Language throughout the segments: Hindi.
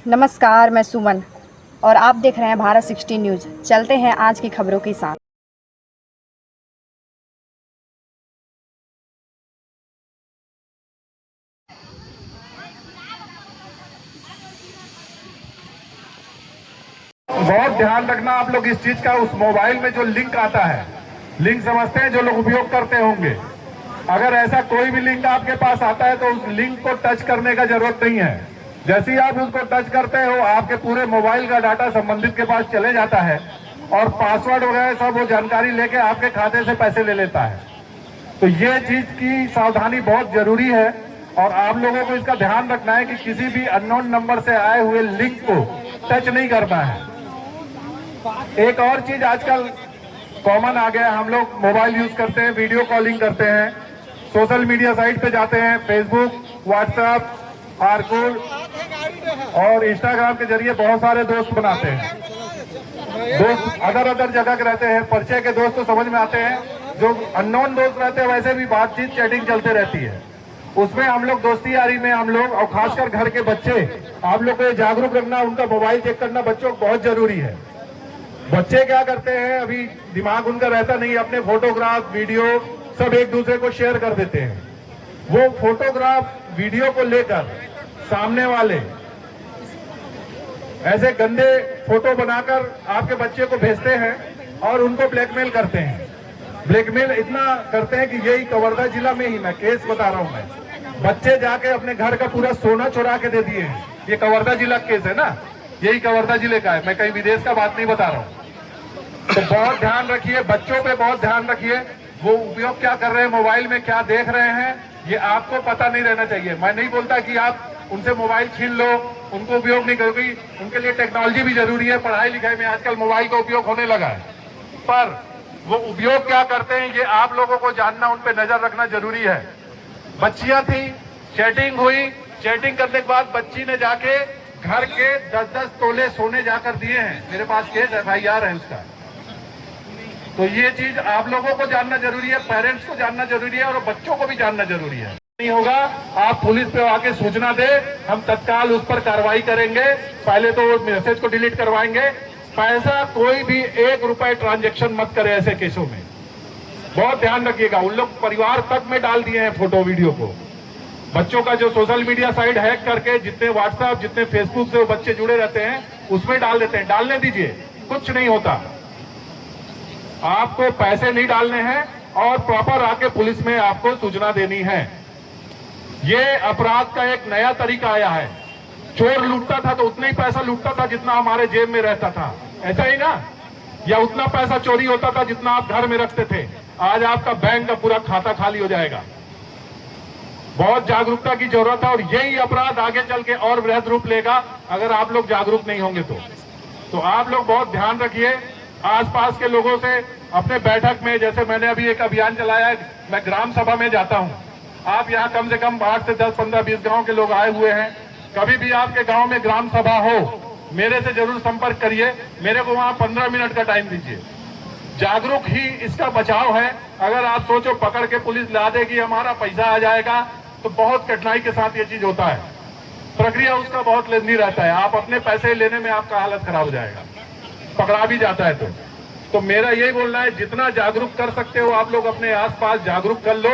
नमस्कार, मैं सुमन और आप देख रहे हैं भारत 16 न्यूज़। चलते हैं आज की खबरों के साथ। बहुत ध्यान रखना आप लोग इस चीज का। उस मोबाइल में जो लिंक आता है, लिंक समझते हैं जो लोग उपयोग करते होंगे, अगर ऐसा कोई भी लिंक आपके पास आता है तो उस लिंक को टच करने का जरूरत नहीं है। जैसे ही आप उसको टच करते हो, आपके पूरे मोबाइल का डाटा संबंधित के पास चले जाता है और पासवर्ड वगैरह सब वो जानकारी लेके आपके खाते से पैसे ले लेता है। तो ये चीज की सावधानी बहुत जरूरी है और आप लोगों को इसका ध्यान रखना है कि किसी भी अननोन नंबर से आए हुए लिंक को टच नहीं करना है। एक और चीज आजकल कॉमन आ गया, हम लोग मोबाइल यूज करते हैं, वीडियो कॉलिंग करते हैं, सोशल मीडिया साइट पे जाते हैं, फेसबुक, व्हाट्सएप, आरकुल और इंस्टाग्राम के जरिए बहुत सारे दोस्त बनाते हैं। दोस्त अदर जगह के रहते हैं, परिचय के दोस्त तो समझ में आते हैं, जो अननोन दोस्त रहते हैं वैसे भी बातचीत चैटिंग चलते रहती है। उसमें हम लोग दोस्ती यारी में हम लोग, और खासकर घर के बच्चे, आप लोग को ये जागरूक रखना, उनका मोबाइल चेक करना बच्चों को बहुत जरूरी है। बच्चे क्या करते हैं, अभी दिमाग उनका रहता नहीं, अपने फोटोग्राफ वीडियो सब एक दूसरे को शेयर कर देते हैं। वो फोटोग्राफ वीडियो को लेकर सामने वाले ऐसे गंदे फोटो बनाकर आपके बच्चे को भेजते हैं और उनको ब्लैकमेल करते हैं। ब्लैकमेल इतना करते हैं कि यही कवर्धा जिला में ही मैं केस बता रहा हूं, मैं बच्चे जाके अपने घर का पूरा सोना चुरा के दे दिए हैं। ये कवर्धा जिला केस है ना, यही कवर्धा जिले का है, मैं कहीं विदेश का बात नहीं बता रहा हूँ। तो बहुत ध्यान रखिए, बच्चों पे बहुत ध्यान रखिए, वो उपयोग क्या कर रहे हैं, मोबाइल में क्या देख रहे हैं, ये आपको पता नहीं रहना चाहिए। मैं नहीं बोलता कि आप उनसे मोबाइल छीन लो, उनको उपयोग नहीं करोगे, उनके लिए टेक्नोलॉजी भी जरूरी है, पढ़ाई लिखाई में आजकल मोबाइल का उपयोग होने लगा है, पर वो उपयोग क्या करते हैं ये आप लोगों को जानना, उन पर नजर रखना जरूरी है। बच्चियां थी, चैटिंग हुई, चैटिंग करने के बाद बच्ची ने जाके घर के 10-10 तोले सोने जाकर दिए हैं। मेरे पास केस FIR है उसका। तो ये चीज आप लोगों को जानना जरूरी है, पेरेंट्स को जानना जरूरी है और बच्चों को भी जानना जरूरी है। नहीं होगा, आप पुलिस पे आके सूचना दे, हम तत्काल उस पर कार्रवाई करेंगे। पहले तो मैसेज को डिलीट करवाएंगे। पैसा कोई भी 1 रुपए ट्रांजैक्शन मत करे ऐसे केसों में, बहुत ध्यान रखिएगा। उन लोग परिवार तक में डाल दिए हैं फोटो वीडियो को। बच्चों का जो सोशल मीडिया साइट हैक करके जितने व्हाट्सएप, जितने फेसबुक से वो बच्चे जुड़े रहते हैं उसमें डाल देते हैं। डालने दीजिए, कुछ नहीं होता। आपको पैसे नहीं डालने हैं और प्रॉपर आके पुलिस में आपको सूचना देनी है। ये अपराध का एक नया तरीका आया है। चोर लूटता था तो उतना ही पैसा लूटता था जितना हमारे जेब में रहता था, ऐसा ही ना, या उतना पैसा चोरी होता था जितना आप घर में रखते थे। आज आपका बैंक का पूरा खाता खाली हो जाएगा। बहुत जागरूकता की जरूरत है और यही अपराध आगे चल के और वृहद रूप लेगा अगर आप लोग जागरूक नहीं होंगे तो आप लोग बहुत ध्यान रखिए। आसपास के लोगों से अपने बैठक में, जैसे मैंने अभी एक अभियान चलाया है, मैं ग्राम सभा में जाता हूं। आप यहाँ कम से कम 8 से 10, 15, 20 गांव के लोग आए हुए हैं। कभी भी आपके गांव में ग्राम सभा हो, मेरे से जरूर संपर्क करिए। मेरे को वहां 15 मिनट का टाइम दीजिए। जागरूक ही इसका बचाव है। अगर आप सोचो पकड़ के पुलिस ला देगी, हमारा पैसा आ जाएगा, तो बहुत कठिनाई के साथ ये चीज होता है। प्रक्रिया उसका बहुत लेंदी रहता है। आप अपने पैसे लेने में आपका हालत खराब हो जाएगा, पकड़ा भी जाता है तो मेरा यही बोलना है, जितना जागरूक कर सकते हो आप लोग अपने आसपास जागरूक कर लो।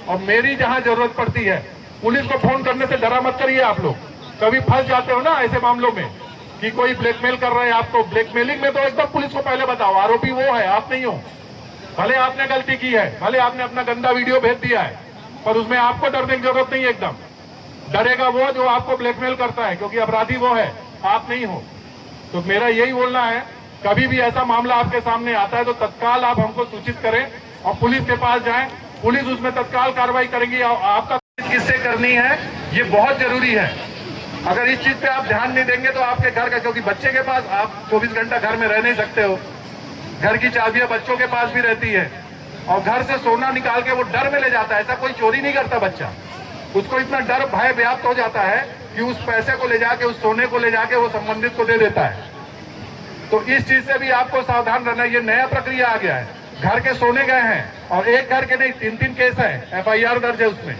और मेरी जहां जरूरत पड़ती है, पुलिस को फोन करने से डरा मत करिए। आप लोग कभी फंस जाते हो ना ऐसे मामलों में कि कोई ब्लैकमेल कर रहे हैं आपको। ब्लैकमेलिंग में तो एकदम पुलिस को पहले बताओ, आरोपी वो है, आप नहीं हो। भले आपने गलती की है, भले आपने अपना गंदा वीडियो भेज दिया है, पर उसमें आपको डरने की जरूरत नहीं है। एकदम डरेगा वो जो आपको ब्लैकमेल करता है, क्योंकि अपराधी वो है, आप नहीं हो। तो मेरा यही बोलना है, कभी भी ऐसा मामला आपके सामने आता है तो तत्काल आप हमको सूचित करें और पुलिस के पास जाएं। पुलिस उसमें तत्काल कार्रवाई करेगी। और आपका किससे करनी है ये बहुत जरूरी है। अगर इस चीज पे आप ध्यान नहीं देंगे तो आपके घर का, क्योंकि बच्चे के पास आप 24 घंटा घर में रह नहीं सकते हो, घर की चाबियां बच्चों के पास भी रहती है और घर से सोना निकाल के वो डर में ले जाता है। ऐसा कोई चोरी नहीं करता बच्चा, उसको इतना डर भय व्याप्त हो जाता है कि उस पैसे को ले जाके, उस सोने को ले जाके वो संबंधित को दे देता है। तो इस चीज से भी आपको सावधान रहना। ये नया प्रक्रिया आ गया है, घर के सोने गए हैं, और एक घर के नहीं 3-3 केस है, FIR दर्ज है उसमें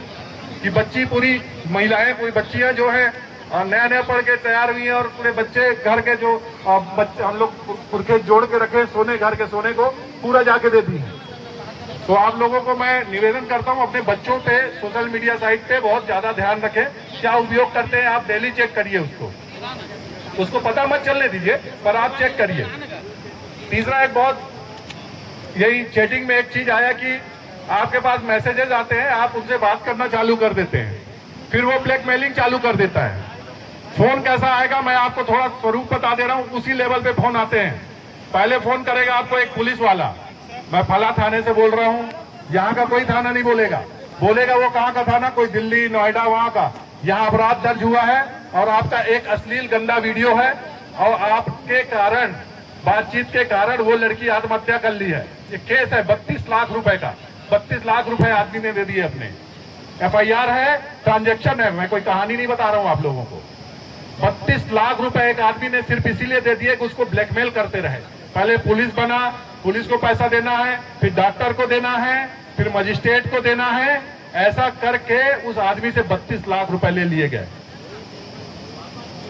कि बच्ची पूरी महिलाएं, पूरी बच्चियां जो है नया नया पढ़ के तैयार हुई हैं, और पूरे बच्चे घर के जो बच्चे हम लोग पुरखे जोड़ के रखे सोने, घर के सोने को पूरा जाके देती हैं। तो आप लोगों को मैं निवेदन करता हूं, अपने बच्चों पे सोशल मीडिया साइट पे बहुत ज्यादा ध्यान रखें, क्या उपयोग करते हैं आप डेली चेक करिए उसको पता मत चलने दीजिए, पर आप चेक करिए। तीसरा एक बहुत यही चैटिंग में एक चीज आया कि आपके पास मैसेजेस आते हैं, आप उनसे बात करना चालू कर देते हैं, फिर वो ब्लैकमेलिंग चालू कर देता है। फोन कैसा आएगा मैं आपको थोड़ा स्वरूप बता दे रहा हूं, उसी लेवल पे फोन आते हैं। पहले फोन करेगा आपको एक पुलिस वाला, मैं फला थाने से बोल रहा हूं, यहाँ का कोई थाना नहीं बोलेगा वो कहाँ का थाना, कोई दिल्ली नोएडा वहां का, यहाँ अपराध दर्ज हुआ है और आपका एक अश्लील गंदा वीडियो है, और आपके कारण, बातचीत के कारण वो लड़की आत्महत्या कर ली है। ये केस है 32 लाख रुपए का, 32 लाख रुपए आदमी ने दे दिए अपने। FIR है, ट्रांजैक्शन है, मैं कोई कहानी नहीं बता रहा हूं आप लोगों को। 32 लाख रुपए एक आदमी ने सिर्फ इसीलिए दे दिए कि उसको ब्लैकमेल करते रहे। पहले पुलिस बना, पुलिस को पैसा देना है, फिर डॉक्टर को देना है, फिर मजिस्ट्रेट को देना है, ऐसा करके उस आदमी से 32 लाख रुपए ले लिए गए।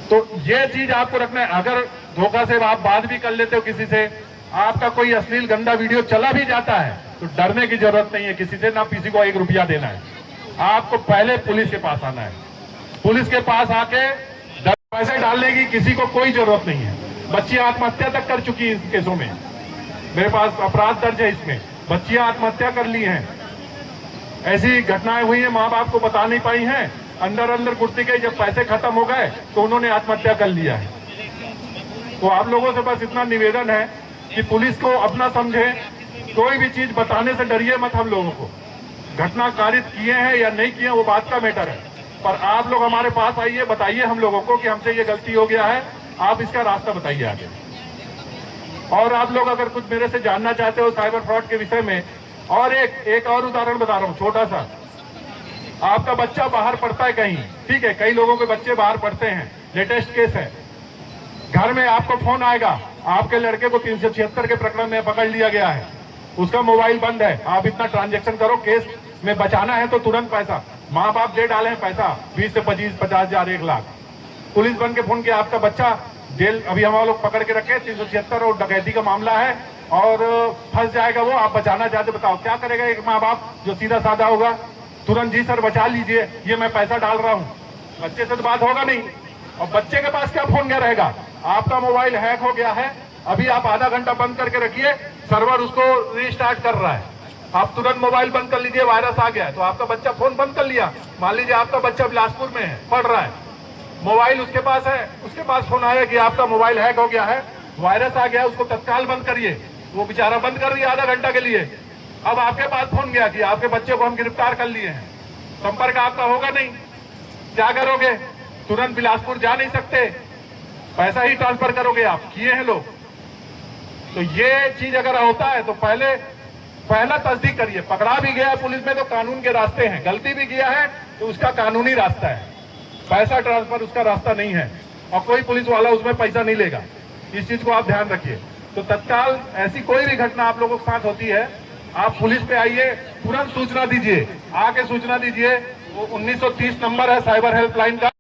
तो ये चीज आपको रखना है। अगर धोखा से आप बात भी कर लेते हो किसी से, आपका कोई अश्लील गंदा वीडियो चला भी जाता है, तो डरने की जरूरत नहीं है किसी से, ना किसी को 1 रुपया देना है। आपको पहले पुलिस के पास आना है, पुलिस के पास आके पैसे डालने की किसी को कोई जरूरत नहीं है। बच्चियां आत्महत्या तक कर चुकी है इस केसों में, मेरे पास अपराध दर्ज है इसमें, बच्चियां आत्महत्या कर ली हैं। ऐसी घटनाएं हुई हैं, माँ बाप को बता नहीं पाई हैं, अंदर अंदर घुटती गई, जब पैसे खत्म हो गए तो उन्होंने आत्महत्या कर लिया है। तो आप लोगों से बस इतना निवेदन है कि पुलिस को अपना समझे, कोई भी चीज बताने से डरिए मत। हम लोगों को घटना कारित किए हैं या नहीं किए वो बात का मैटर है, पर आप लोग हमारे पास आइए, बताइए हम लोगों को कि हमसे ये गलती हो गया है, आप इसका रास्ता बताइए आगे। और आप लोग अगर कुछ मेरे से जानना चाहते हो साइबर फ्रॉड के विषय में, और एक और उदाहरण बता रहा हूँ छोटा सा। आपका बच्चा बाहर पढ़ता है कहीं, ठीक है, कई लोगों के बच्चे बाहर पढ़ते हैं, लेटेस्ट केस है, घर में आपको फोन आएगा, आपके लड़के को 376 के प्रकरण में पकड़ लिया गया है, उसका मोबाइल बंद है, आप इतना ट्रांजैक्शन करो, केस में बचाना है तो तुरंत पैसा, माँ बाप दे डाले हैं पैसा 20 से 50 हजार 1 लाख, पुलिस बन के फोन किया, आपका बच्चा जेल, अभी हम लोग पकड़ के रखे 376 और डकैती का मामला है और फंस जाएगा वो, आप बचाना चाहते, बताओ क्या करेगा एक माँ बाप जो सीधा साधा होगा, तुरंत जी सर बचा लीजिए, ये मैं पैसा डाल रहा हूँ। बच्चे से तो बात होगा नहीं, और बच्चे के पास क्या फोन क्या रहेगा, आपका मोबाइल हैक हो गया है, अभी आप आधा घंटा बंद करके रखिए, सर्वर उसको रीस्टार्ट कर रहा है, आप तुरंत मोबाइल बंद कर लीजिए, वायरस आ गया है, तो आपका बच्चा फोन बंद कर लिया, मान लीजिए आपका बच्चा बिलासपुर में है, पढ़ रहा है, मोबाइल उसके पास है, उसके पास फोन आया कि आपका मोबाइल हैक हो गया है, वायरस आ गया है, उसको तत्काल बंद करिए, वो बेचारा बंद कर दिया आधा घंटा के लिए। अब आपके पास फोन गया कि आपके बच्चे को हम गिरफ्तार कर लिए हैं, संपर्क आपका होगा नहीं, क्या करोगे, तुरंत बिलासपुर जा नहीं सकते, पैसा ही ट्रांसफर करोगे आप, किए हैं लोग। तो ये चीज अगर होता है तो पहला तस्दीक करिए, पकड़ा भी गया पुलिस में तो कानून के रास्ते हैं, गलती भी किया है तो उसका कानूनी रास्ता है, पैसा ट्रांसफर उसका रास्ता नहीं है, और कोई पुलिस वाला उसमें पैसा नहीं लेगा, इस चीज को आप ध्यान रखिए। तो तत्काल ऐसी कोई भी घटना आप लोगों के साथ होती है, आप पुलिस पे आइए, तुरंत सूचना दीजिए, आके सूचना दीजिए, वो 1930 नंबर है साइबर हेल्पलाइन का।